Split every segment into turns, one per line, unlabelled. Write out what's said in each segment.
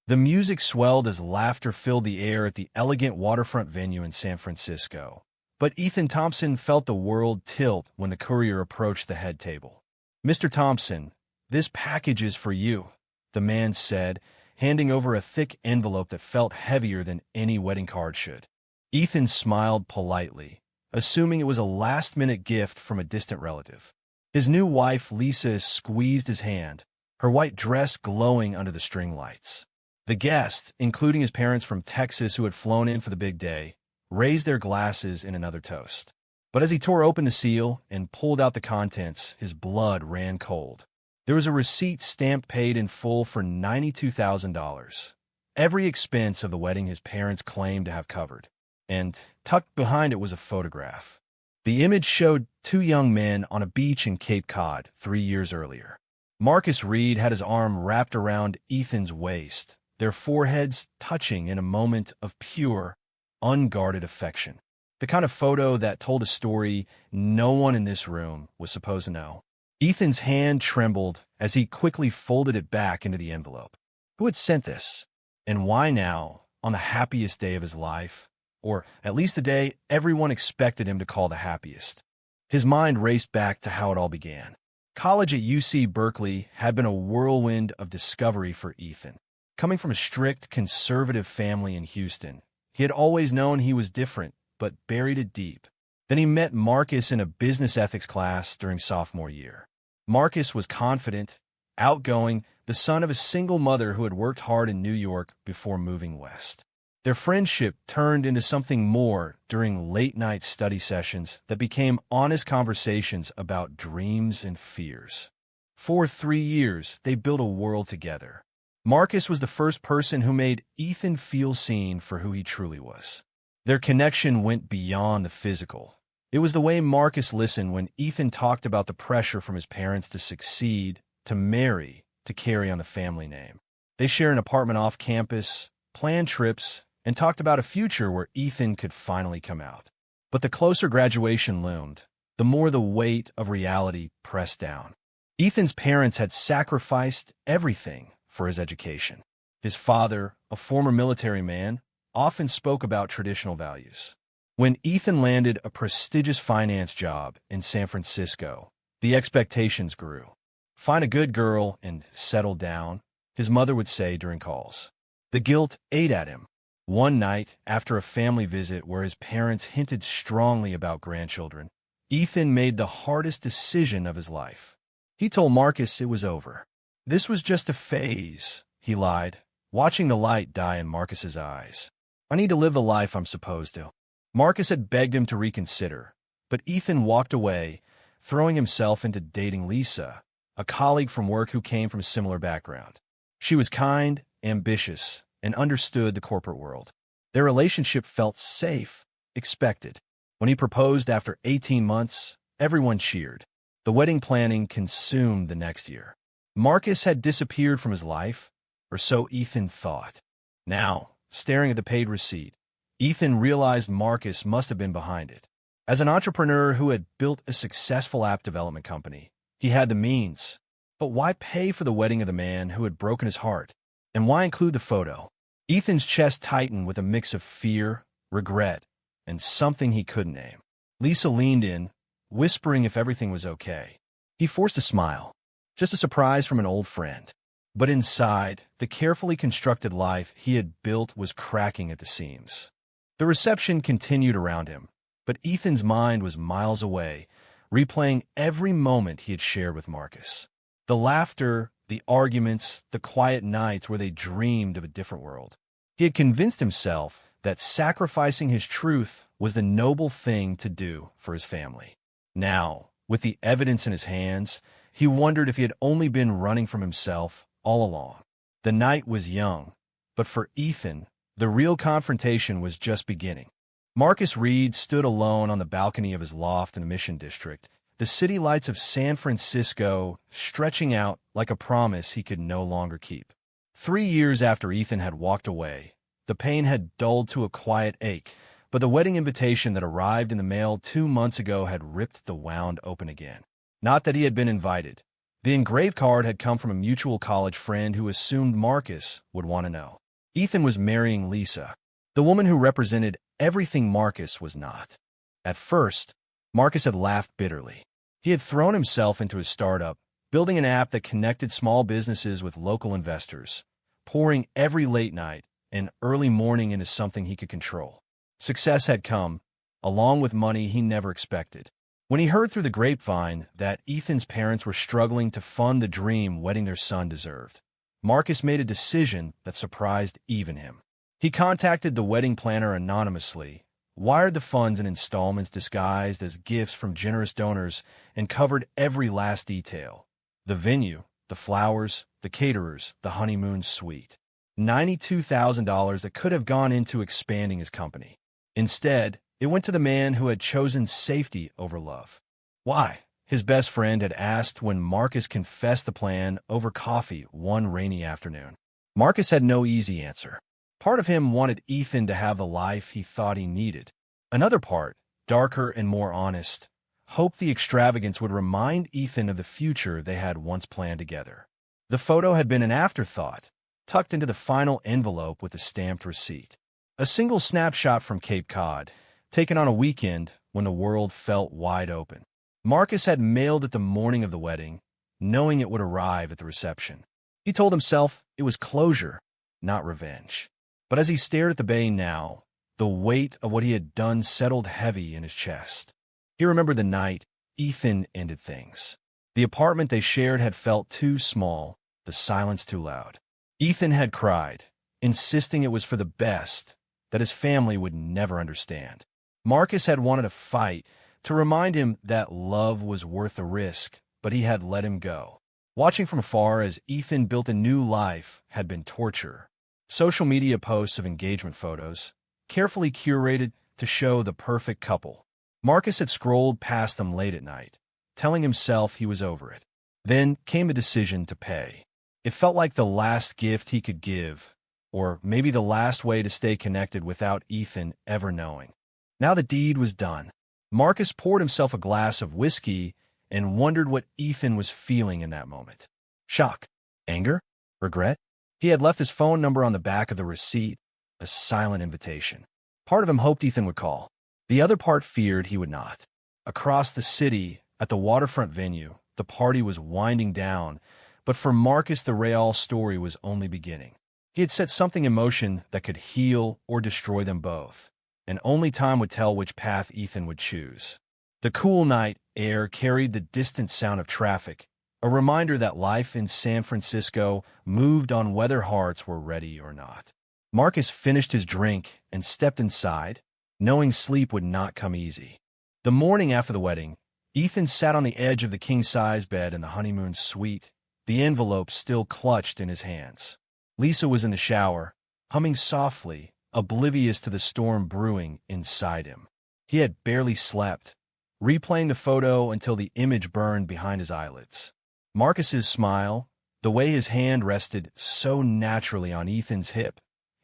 The music swelled as laughter filled the air at the elegant waterfront venue in San Francisco. But Ethan Thompson felt the world tilt when the courier approached the head table. "Mr. Thompson, this package is for you," the man said, handing over a thick envelope that felt heavier than any wedding card should. Ethan smiled politely, assuming it was a last-minute gift from a distant relative. His new wife, Lisa, squeezed his hand, her white dress glowing under the string lights. The guests, including his parents from Texas who had flown in for the big day, raised their glasses in another toast. But as he tore open the seal and pulled out the contents, his blood ran cold. There was a receipt stamped paid in full for $92,000. Every expense of the wedding his parents claimed to have covered. And tucked behind it was a photograph. The image showed two young men on a beach in Cape Cod 3 years earlier. Marcus Reed had his arm wrapped around Ethan's waist, their foreheads touching in a moment of pure, unguarded affection. The kind of photo that told a story no one in this room was supposed to know. Ethan's hand trembled as he quickly folded it back into the envelope. Who had sent this? And why now, on the happiest day of his life? Or at least the day everyone expected him to call the happiest. His mind raced back to how it all began. College at UC Berkeley had been a whirlwind of discovery for Ethan. Coming from a strict, conservative family in Houston, he had always known he was different, but buried it deep. Then he met Marcus in a business ethics class during sophomore year. Marcus was confident, outgoing, the son of a single mother who had worked hard in New York before moving west. Their friendship turned into something more during late-night study sessions that became honest conversations about dreams and fears. For 3 years, they built a world together. Marcus was the first person who made Ethan feel seen for who he truly was. Their connection went beyond the physical. It was the way Marcus listened when Ethan talked about the pressure from his parents to succeed, to marry, to carry on the family name. They shared an apartment off campus, planned trips, and talked about a future where Ethan could finally come out. But the closer graduation loomed, the more the weight of reality pressed down. Ethan's parents had sacrificed everything for his education. His father, a former military man, often spoke about traditional values. When Ethan landed a prestigious finance job in San Francisco, the expectations grew. "Find a good girl and settle down," his mother would say during calls. The guilt ate at him. One night, after a family visit where his parents hinted strongly about grandchildren, Ethan made the hardest decision of his life. He told Marcus it was over. "This was just a phase," he lied, watching the light die in Marcus's eyes. "I need to live the life I'm supposed to." Marcus had begged him to reconsider, but Ethan walked away, throwing himself into dating Lisa, a colleague from work who came from a similar background. She was kind, ambitious, and understood the corporate world. Their relationship felt safe, expected. When he proposed after 18 months, everyone cheered. The wedding planning consumed the next year. Marcus had disappeared from his life, or so Ethan thought. Now, staring at the paid receipt, Ethan realized Marcus must have been behind it. As an entrepreneur who had built a successful app development company, he had the means. But why pay for the wedding of the man who had broken his heart? And why include the photo? Ethan's chest tightened with a mix of fear, regret, and something he couldn't name. Lisa leaned in, whispering if everything was okay. He forced a smile. Just a surprise from an old friend. But inside, the carefully constructed life he had built was cracking at the seams. The reception continued around him, but Ethan's mind was miles away, replaying every moment he had shared with Marcus. The laughter, the arguments, the quiet nights where they dreamed of a different world. He had convinced himself that sacrificing his truth was the noble thing to do for his family. Now, with the evidence in his hands, he wondered if he had only been running from himself all along. The night was young, but for Ethan, the real confrontation was just beginning. Marcus Reed stood alone on the balcony of his loft in the Mission District, the city lights of San Francisco stretching out like a promise he could no longer keep. 3 years after Ethan had walked away, the pain had dulled to a quiet ache, but the wedding invitation that arrived in the mail 2 months ago had ripped the wound open again. Not that he had been invited. The engraved card had come from a mutual college friend who assumed Marcus would want to know. Ethan was marrying Lisa, the woman who represented everything Marcus was not. At first, Marcus had laughed bitterly. He had thrown himself into his startup, building an app that connected small businesses with local investors, pouring every late night and early morning into something he could control. Success had come, along with money he never expected. When he heard through the grapevine that Ethan's parents were struggling to fund the dream wedding their son deserved, Marcus made a decision that surprised even him. He contacted the wedding planner anonymously, wired the funds in installments disguised as gifts from generous donors, and covered every last detail: the venue, the flowers, the caterers, the honeymoon suite. $92,000 that could have gone into expanding his company. Instead, it went to the man who had chosen safety over love. Why? His best friend had asked when Marcus confessed the plan over coffee one rainy afternoon. Marcus had no easy answer. Part of him wanted Ethan to have the life he thought he needed. Another part, darker and more honest, hoped the extravagance would remind Ethan of the future they had once planned together. The photo had been an afterthought, tucked into the final envelope with a stamped receipt. A single snapshot from Cape Cod, taken on a weekend when the world felt wide open. Marcus had mailed it the morning of the wedding, knowing it would arrive at the reception. He told himself it was closure, not revenge. But as he stared at the bay now, the weight of what he had done settled heavy in his chest. He remembered the night Ethan ended things. The apartment they shared had felt too small, the silence too loud. Ethan had cried, insisting it was for the best, that his family would never understand. Marcus had wanted to fight, to remind him that love was worth the risk, but he had let him go. Watching from afar as Ethan built a new life had been torture. Social media posts of engagement photos, carefully curated to show the perfect couple. Marcus had scrolled past them late at night, telling himself he was over it. Then came a decision to pay. It felt like the last gift he could give, or maybe the last way to stay connected without Ethan ever knowing. Now the deed was done. Marcus poured himself a glass of whiskey and wondered what Ethan was feeling in that moment. Shock? Anger? Regret? He had left his phone number on the back of the receipt, a silent invitation. Part of him hoped Ethan would call. The other part feared he would not. Across the city, at the waterfront venue, the party was winding down, but for Marcus the Real story was only beginning. He had set something in motion that could heal or destroy them both, and only time would tell which path Ethan would choose. The cool night air carried the distant sound of traffic, a reminder that life in San Francisco moved on whether hearts were ready or not. Marcus finished his drink and stepped inside, knowing sleep would not come easy. The morning after the wedding, Ethan sat on the edge of the king-size bed in the honeymoon suite, the envelope still clutched in his hands. Lisa was in the shower, humming softly, oblivious to the storm brewing inside him. He had barely slept, replaying the photo until the image burned behind his eyelids. Marcus's smile, the way his hand rested so naturally on Ethan's hip,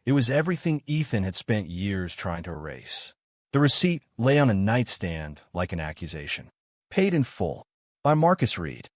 it was everything Ethan had spent years trying to erase. The receipt lay on a nightstand like an accusation. Paid in full. By Marcus Reed.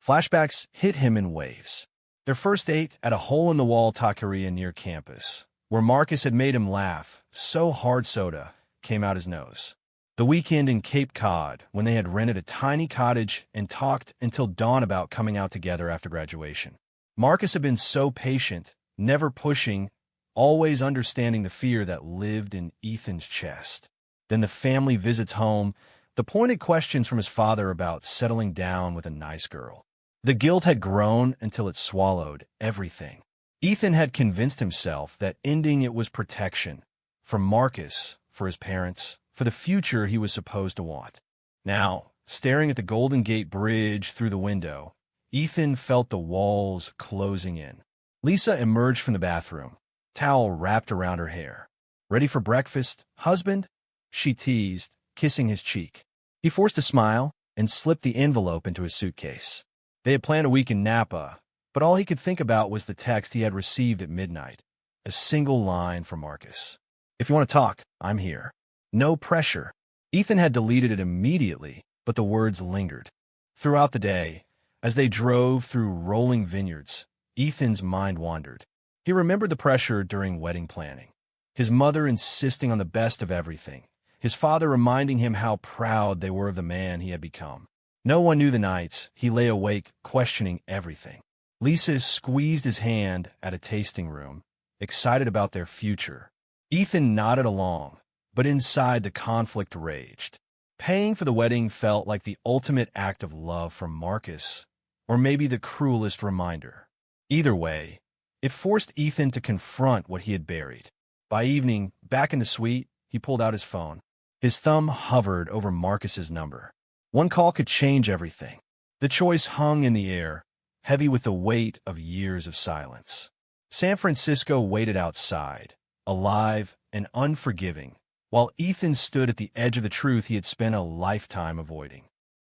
Flashbacks hit him in waves. Their first date at a hole-in-the-wall taqueria near campus, where Marcus had made him laugh so hard soda came out his nose. The weekend in Cape Cod, when they had rented a tiny cottage and talked until dawn about coming out together after graduation. Marcus had been so patient, never pushing, always understanding the fear that lived in Ethan's chest. Then the family visits home, the pointed questions from his father about settling down with a nice girl. The guilt had grown until it swallowed everything. Ethan had convinced himself that ending it was protection, for Marcus, for his parents, for the future he was supposed to want. Now, staring at the Golden Gate Bridge through the window, Ethan felt the walls closing in. Lisa emerged from the bathroom, towel wrapped around her hair. "Ready for breakfast, husband?" she teased, kissing his cheek. He forced a smile and slipped the envelope into his suitcase. They had planned a week in Napa, but all he could think about was the text he had received at midnight. A single line from Marcus. "If you want to talk, I'm here." No pressure. Ethan had deleted it immediately, but the words lingered. Throughout the day, As they drove through rolling vineyards, Ethan's mind wandered. He remembered the pressure during wedding planning. His mother insisting on the best of everything. His father reminding him how proud they were of the man he had become. No one knew the nights he lay awake questioning everything. Lisa squeezed his hand at a tasting room, excited about their future. Ethan nodded along, but inside the conflict raged. Paying for the wedding felt like the ultimate act of love from Marcus, or maybe the cruelest reminder. Either way, it forced Ethan to confront what he had buried. By evening, back in the suite, he pulled out his phone. His thumb hovered over Marcus's number. One call could change everything. The choice hung in the air, heavy with the weight of years of silence. San Francisco waited outside, alive and unforgiving, while Ethan stood at the edge of the truth he had spent a lifetime avoiding.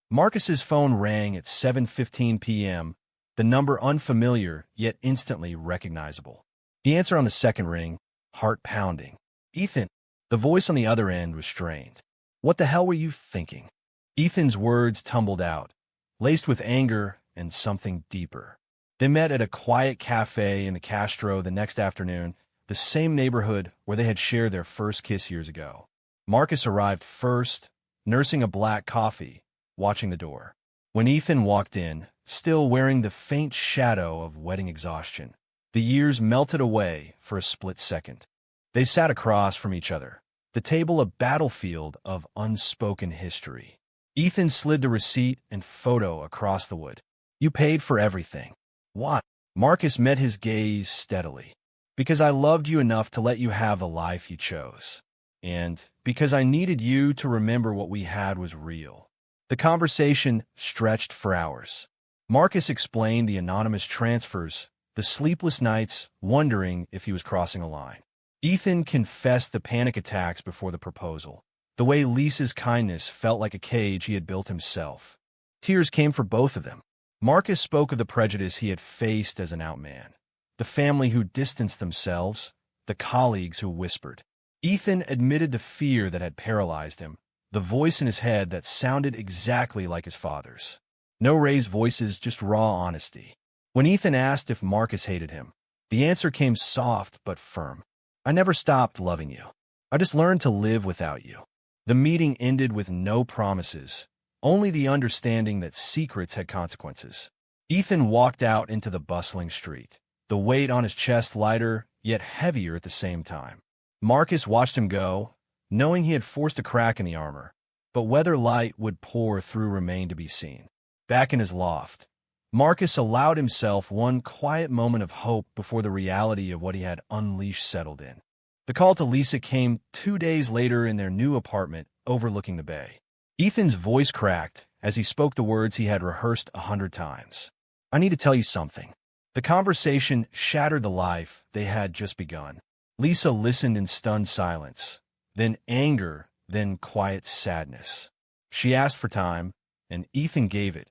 Marcus's phone rang at 7:15 p.m., the number unfamiliar yet instantly recognizable. He answered on the second ring, heart pounding. "Ethan." The voice on the other end was strained. "What the hell were you thinking?" Ethan's words tumbled out, laced with anger and something deeper. They met at a quiet cafe in the Castro the next afternoon, the same neighborhood where they had shared their first kiss years ago. Marcus arrived first, nursing a black coffee, watching the door. When Ethan walked in, still wearing the faint shadow of wedding exhaustion, the years melted away for a split second. They sat across from each other, the table a battlefield of unspoken history. Ethan slid the receipt and photo across the wood. "You paid for everything." "Why?" Marcus met his gaze steadily. "Because I loved you enough to let you have the life you chose. And because I needed you to remember what we had was real." The conversation stretched for hours. Marcus explained the anonymous transfers, the sleepless nights, wondering if he was crossing a line. Ethan confessed the panic attacks before the proposal, the way Lisa's kindness felt like a cage he had built himself. Tears came for both of them. Marcus spoke of the prejudice he had faced as an out man, the family who distanced themselves, the colleagues who whispered. Ethan admitted the fear that had paralyzed him, the voice in his head that sounded exactly like his father's. No raised voices, just raw honesty. When Ethan asked if Marcus hated him, the answer came soft but firm. "I never stopped loving you. I just learned to live without you." The meeting ended with no promises, only the understanding that secrets had consequences. Ethan walked out into the bustling street, the weight on his chest lighter, yet heavier at the same time. Marcus watched him go, knowing he had forced a crack in the armor, but whether light would pour through remained to be seen. Back in his loft, Marcus allowed himself one quiet moment of hope before the reality of what he had unleashed settled in. The call to Lisa came 2 days later in their new apartment overlooking the bay. Ethan's voice cracked as he spoke the words he had rehearsed 100 times. "I need to tell you something." The conversation shattered the life they had just begun. Lisa listened in stunned silence, then anger, then quiet sadness. She asked for time, and Ethan gave it,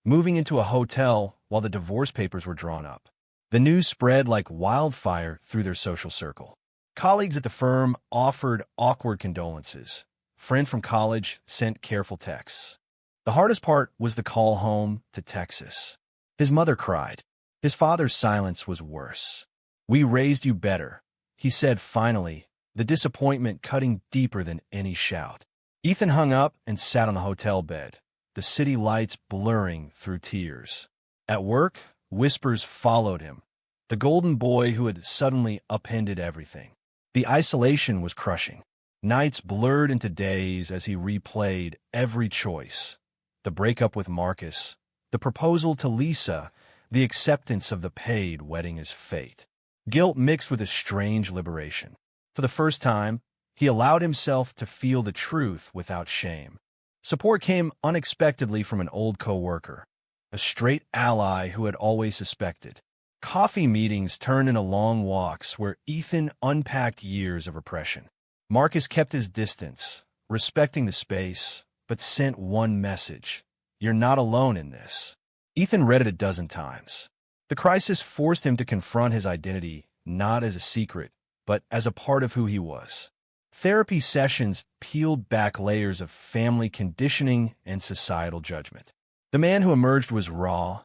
moving into a hotel while the divorce papers were drawn up. The news spread like wildfire through their social circle. Colleagues at the firm offered awkward condolences. Friend from college sent careful texts. The hardest part was the call home to Texas. His mother cried. His father's silence was worse. "We raised you better," he said finally, the disappointment cutting deeper than any shout. Ethan hung up and sat on the hotel bed, the city lights blurring through tears. At work, whispers followed him. The golden boy who had suddenly upended everything. The isolation was crushing. Nights blurred into days as he replayed every choice. The breakup with Marcus, the proposal to Lisa, the acceptance of the paid wedding as fate. Guilt mixed with a strange liberation. For the first time, he allowed himself to feel the truth without shame. Support came unexpectedly from an old coworker, a straight ally who had always suspected. Coffee meetings turned into long walks where Ethan unpacked years of repression. Marcus kept his distance, respecting the space, but sent one message: "You're not alone in this." Ethan read it a dozen times. The crisis forced him to confront his identity, not as a secret, but as a part of who he was. Therapy sessions peeled back layers of family conditioning and societal judgment. The man who emerged was raw,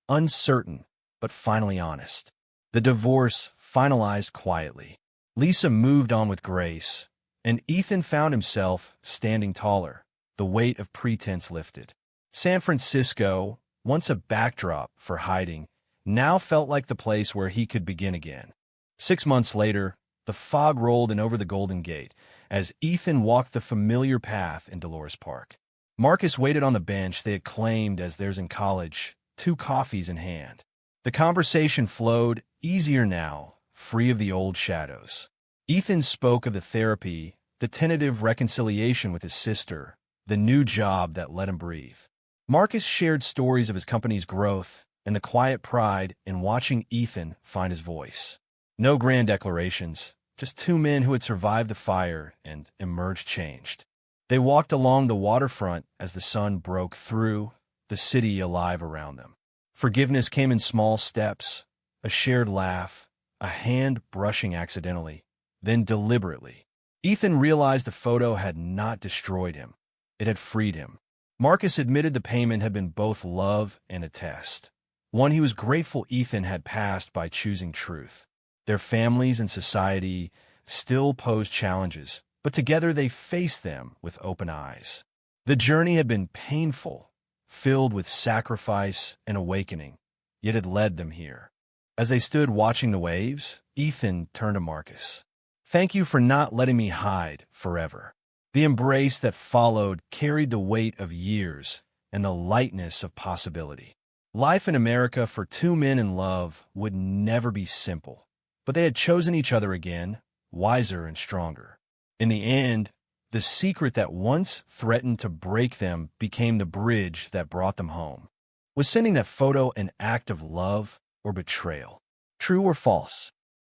uncertain, but finally honest. The divorce finalized quietly. Lisa moved on with grace, and Ethan found himself standing taller, the weight of pretense lifted. San Francisco, once a backdrop for hiding, now felt like the place where he could begin again. 6 months later, the fog rolled in over the Golden Gate as Ethan walked the familiar path in Dolores Park. Marcus waited on the bench they had claimed as theirs in college, 2 coffees in hand. The conversation flowed, easier now, free of the old shadows. Ethan spoke of the therapy, the tentative reconciliation with his sister, the new job that let him breathe. Marcus shared stories of his company's growth and the quiet pride in watching Ethan find his voice. No grand declarations, just 2 men who had survived the fire and emerged changed. They walked along the waterfront as the sun broke through, the city alive around them. Forgiveness came in small steps, a shared laugh, a hand brushing accidentally, then deliberately. Ethan realized the photo had not destroyed him. It had freed him. Marcus admitted the payment had been both love and a test, one he was grateful Ethan had passed by choosing truth. Their families and society still posed challenges, but together they faced them with open eyes. The journey had been painful, filled with sacrifice and awakening, yet had led them here. As they stood watching the waves, Ethan turned to Marcus. "Thank you for not letting me hide forever." The embrace that followed carried the weight of years and the lightness of possibility. Life in America for 2 men in love would never be simple, but they had chosen each other again, wiser and stronger. In the end, the secret that once threatened to break them became the bridge that brought them home. Was sending that photo an act of love or betrayal? True or false?